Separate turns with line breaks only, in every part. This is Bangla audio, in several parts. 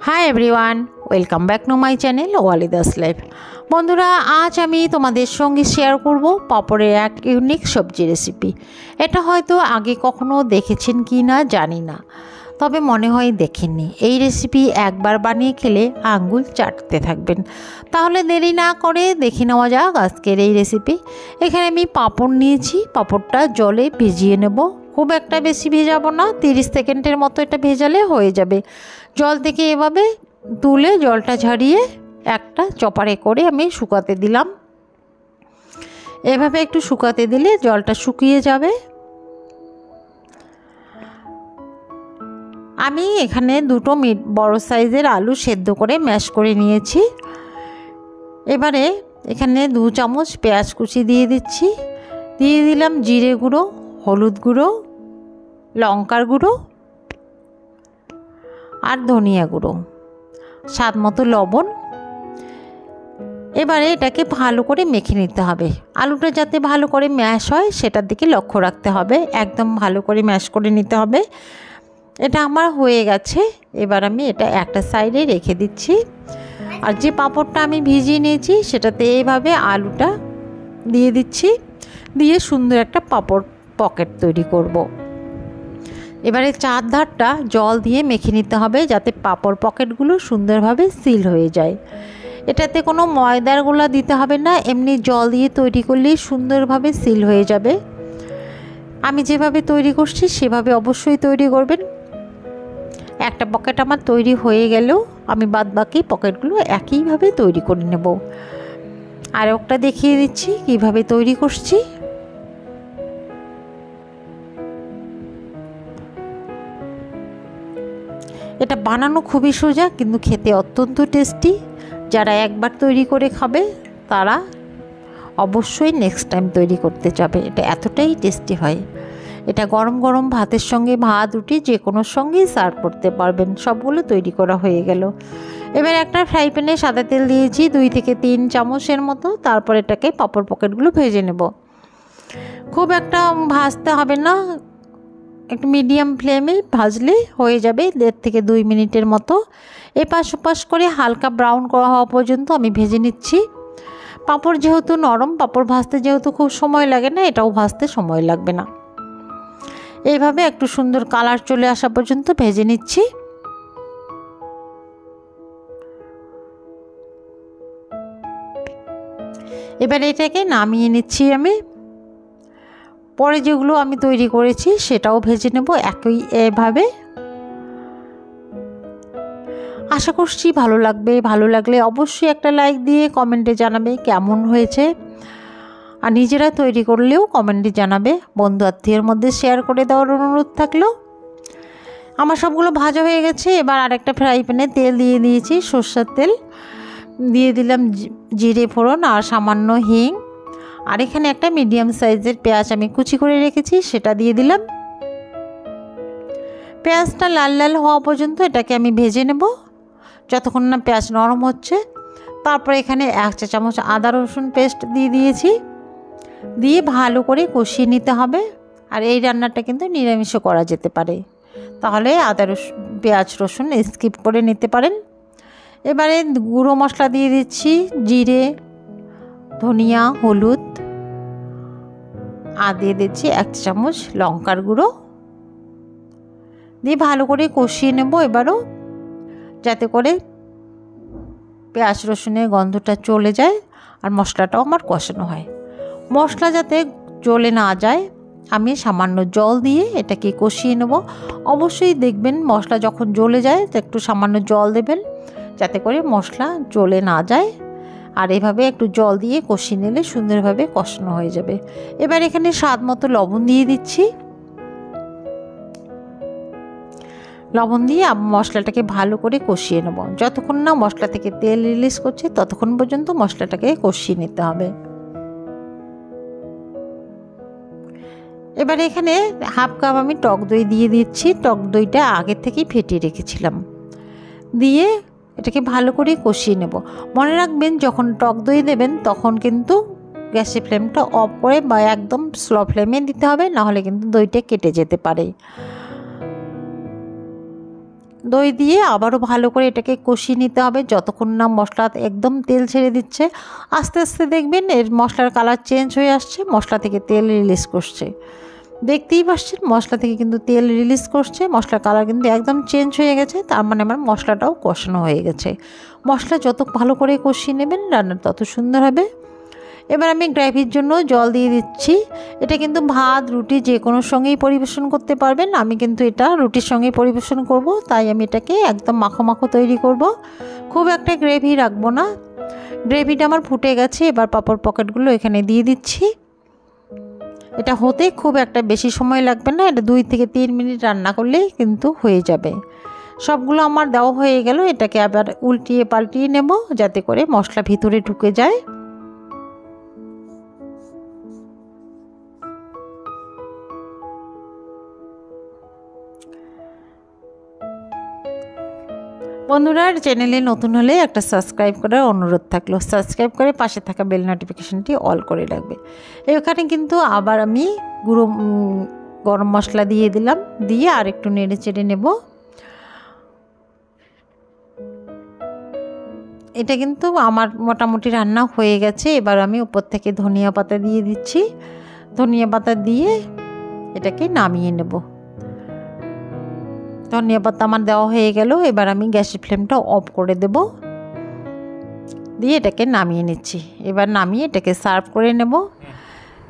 High everyone, welcome back to my channel ওয়ালিদাস লাইফ। বন্ধুরা, আজ আমি তোমাদের সঙ্গে শেয়ার করব পাপড়ের এক ইউনিক সবজি রেসিপি। এটা হয়তো আগে কখনো দেখেছেন কি না জানি না, তবে মনে হয় দেখেননি। এই রেসিপি একবার বানিয়ে খেলে আঙ্গুল চাটতে থাকবেন। তাহলে দেরি না করে দেখে নেওয়া যাক আজকের এই রেসিপি। এখানে আমি পাঁপড় নিয়েছি, পাঁপড়টা জলে ভিজিয়ে নেব। খুব একটা বেশি ভেজাবো না, 30 সেকেন্ডের মতো এটা ভেজালে হয়ে যাবে। জল থেকে এভাবে তুলে জলটা ঝরিয়ে একটা চপারে করে আমি শুকাতে দিলাম। এভাবে একটু শুকাতে দিলে জলটা শুকিয়ে যাবে। আমি এখানে দুটো বড় সাইজের আলু সেদ্ধ করে ম্যাশ করে নিয়েছি। এবারে এখানে 2 চামচ পেঁয়াজ কুচি দিয়ে দিচ্ছি। দিয়ে দিলাম জিরে গুঁড়ো, হলুদ গুঁড়ো, লঙ্কার গুঁড়ো আর ধনিয়া গুঁড়ো, স্বাদ মতো লবণ। এবারে এটাকে ভালো করে মেখে নিতে হবে। আলুটা যাতে ভালো করে ম্যাশ হয় সেটার দিকে লক্ষ্য রাখতে হবে। একদম ভালো করে ম্যাশ করে নিতে হবে। এটা আমার হয়ে গেছে। এবার আমি এটা একটা সাইডে রেখে দিচ্ছি। আর যে পাঁপড়টা আমি ভিজিয়ে নিয়েছি সেটাতে এইভাবে আলুটা দিয়ে দিচ্ছি, দিয়ে সুন্দর একটা পাঁপড় পকেট তৈরি করব। এবারে চারধারটা জল দিয়ে মেখে নিতে হবে যাতে পাঁপড় পকেটগুলো সুন্দরভাবে সিল হয়ে যায়। এটাতে কোনো ময়দার গোলা দিতে হবে না, এমনি জল দিয়ে তৈরি করলেই সুন্দরভাবে সিল হয়ে যাবে। আমি যেভাবে তৈরি করছি সেভাবে অবশ্যই তৈরি করবেন। একটা পকেট আমার তৈরি হয়ে গেলেও আমি বাদবাকি পকেটগুলো একইভাবে তৈরি করে নেব। আর একটা দেখিয়ে দিচ্ছি কিভাবে তৈরি করছি। এটা বানানো খুবই সোজা, কিন্তু খেতে অত্যন্ত টেস্টি। যারা একবার তৈরি করে খাবে তারা অবশ্যই নেক্সট টাইম তৈরি করতে যাবে। এটা এতটাই টেস্টি হয়। এটা গরম গরম ভাতের সঙ্গে, ভাত রুটি যে কোনো সঙ্গেই সার্ভ করতে পারবেন। সবগুলো তৈরি করা হয়ে গেল। এবার একটা ফ্রাই প্যানে সাদা তেল দিয়েছি 2 থেকে 3 চামচের মতো। তারপর এটাকে পাঁপড় পকেটগুলো ভেজে নেব। খুব একটা ভাজতে হবে না, একটু মিডিয়াম ফ্লেমে ভাজলে হয়ে যাবে। 1.5 থেকে 2 মিনিটের মতো এপাশ ওপাশ করে হালকা ব্রাউন করা হওয়া পর্যন্ত আমি ভেজে নিচ্ছি। পাঁপড় যেহেতু নরম, পাঁপড় ভাজতে যেহেতু খুব সময় লাগে না, এটাও ভাজতে সময় লাগবে না। এইভাবে একটু সুন্দর কালার চলে আসা পর্যন্ত ভেজে নিচ্ছি। এবার এটাকে নামিয়ে নিচ্ছি আমি। পরে যেগুলো আমি তৈরি করেছি সেটাও ভেজে নেব এভাবে। আশা করছি ভালো লাগবে। ভালো লাগলে অবশ্যই একটা লাইক দিয়ে কমেন্টে জানাবে কেমন হয়েছে। আর নিজেরা তৈরি করলেও কমেন্টে জানাবে। বন্ধু আত্মীয়ের মধ্যে শেয়ার করে দেওয়ার অনুরোধ থাকলো। আমার সবগুলো ভাজা হয়ে গেছে। এবার আরেকটা ফ্রাই প্যানে তেল দিয়ে দিয়েছি, সরষের তেল। দিয়ে দিলাম জিরে ফোড়ন আর সামান্য হিং। আর এখানে একটা মিডিয়াম সাইজের পেঁয়াজ আমি কুচি করে রেখেছি, সেটা দিয়ে দিলাম। পেঁয়াজটা লাল লাল হওয়া পর্যন্ত এটাকে আমি ভেজে নেব, যতক্ষণ না পেঁয়াজ নরম হচ্ছে। তারপরে এখানে 1 চা চামচ আদা রসুন পেস্ট দিয়ে দিয়েছি। দিয়ে ভালো করে কষিয়ে নিতে হবে। আর এই রান্নাটা কিন্তু নিরামিষও করা যেতে পারে, তাহলে পেঁয়াজ রসুন স্কিপ করে নিতে পারেন। এবারে গুঁড়ো মশলা দিয়ে দিচ্ছি, জিরে, ধনিয়া, হলুদ। আর দিয়ে দিচ্ছি 1 চামচ লঙ্কার গুঁড়ো। দিয়ে ভালো করে কষিয়ে নেব এবারও, যাতে করে পেঁয়াজ রসুনের গন্ধটা চলে যায় আর মশলাটাও আমার কষানো হয়। মশলা যাতে জ্বলে না যায় আমি সামান্য জল দিয়ে এটাকে কষিয়ে নেব। অবশ্যই দেখবেন মশলা যখন জ্বলে যায় তো একটু সামান্য জল দেবেন, যাতে করে মশলা জ্বলে না যায়। আর এভাবে একটু জল দিয়ে কষিয়ে নিলে সুন্দরভাবে কষানো হয়ে যাবে। এবার এখানে স্বাদ মতো লবণ দিয়ে দিচ্ছি। লবণ দিয়ে মশলাটাকে ভালো করে কষিয়ে নেব। যতক্ষণ না মশলা থেকে তেল রিলিজ করছে ততক্ষণ পর্যন্ত মশলাটাকে কষিয়ে নিতে হবে। এবার এখানে 1/2 কাপ আমি টক দই দিয়ে দিচ্ছি। টক দইটা আগে থেকেই ফেটিয়ে রেখেছিলাম। দিয়ে এটাকে ভালো করে কষিয়ে নেব। মনে রাখবেন যখন টক দই দেবেন তখন কিন্তু গ্যাসের ফ্লেমটা অফ করে বা একদম স্লো ফ্লেমে দিতে হবে, নাহলে কিন্তু দইটা কেটে যেতে পারে। দই দিয়ে আবারও ভালো করে এটাকে কষিয়ে নিতে হবে যতক্ষণ না মশলা একদম তেল ছেড়ে দিচ্ছে। আস্তে আস্তে দেখবেন এর মশলার কালার চেঞ্জ হয়ে আসছে, মশলা থেকে তেল রিলিজ করছে। দেখতেই পাচ্ছেন মশলা থেকে কিন্তু তেল রিলিজ করছে, মশলার কালার কিন্তু একদম চেঞ্জ হয়ে গেছে। তার মানে আমার মশলাটাও কষানো হয়ে গেছে। মশলা যত ভালো করে কষিয়ে নেবেন রান্না তত সুন্দর হবে। এবার আমি গ্রেভির জন্য জল দিয়ে দিচ্ছি। এটা কিন্তু ভাত রুটি যে কোনো সঙ্গেই পরিবেশন করতে পারবেন। আমি কিন্তু এটা রুটির সঙ্গেই পরিবেশন করব, তাই আমি এটাকে একদম মাখো মাখো তৈরি করব। খুব একটা গ্রেভি রাখবো না। গ্রেভিটা আমার ফুটে গেছে। এবার পাঁপড় পকেটগুলো এখানে দিয়ে দিচ্ছি। এটা হতে খুব একটা বেশি সময় লাগবে না, এটা 2 থেকে 3 মিনিট রান্না করলেই কিন্তু হয়ে যাবে। সবগুলো আমার দেওয়া হয়ে গেল। এটাকে আবার উল্টিয়ে পাল্টিয়ে নেব যাতে করে মশলা ভিতরে ঢুকে যায়। বন্ধুরা চ্যানেলে নতুন হলে একটা সাবস্ক্রাইব করার অনুরোধ থাকলো, সাবস্ক্রাইব করে পাশে থাকা বেল নোটিফিকেশনটি অল করে রাখবে। এখানে কিন্তু আবার আমি গুঁড়ো গরম মশলা দিয়ে দিলাম, দিয়ে আর একটু নেড়ে চেড়ে নেব। এটা কিন্তু আমার মোটামুটি রান্না হয়ে গেছে। এবার আমি উপর থেকে ধনিয়া পাতা দিয়ে দিচ্ছি। ধনিয়া পাতা দিয়ে এটাকে নামিয়ে নেব। ধনিয়া পাতা আমার দেওয়া হয়ে গেল। এবার আমি গ্যাসের ফ্লেমটা অফ করে দেব, দিয়ে এটাকে নামিয়ে নিচ্ছি। এবার নামিয়ে এটাকে সার্ভ করে নেব।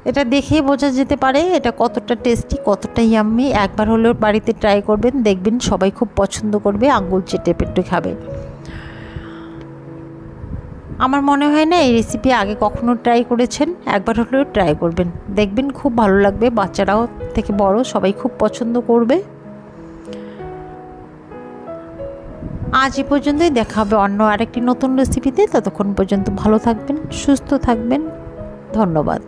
এটা দেখেই বোঝা যেতে পারে এটা কতটা টেস্টি, কতটা ইয়াম্মি। একবার হলেও বাড়িতে ট্রাই করবেন, দেখবেন সবাই খুব পছন্দ করবে, আঙ্গুল চেটে পেটে খাবে। আমার মনে হয় না এই রেসিপি আগে কখনো ট্রাই করেছেন, একবার হলেও ট্রাই করবেন, দেখবেন খুব ভালো লাগবে। বাচ্চারাও থেকে বড় সবাই খুব পছন্দ করবে। আজ এই পর্যন্তই, দেখা হবে অন্য আরেকটি নতুন রেসিপিতে। ততক্ষণ পর্যন্ত ভালো থাকবেন, সুস্থ থাকবেন। ধন্যবাদ।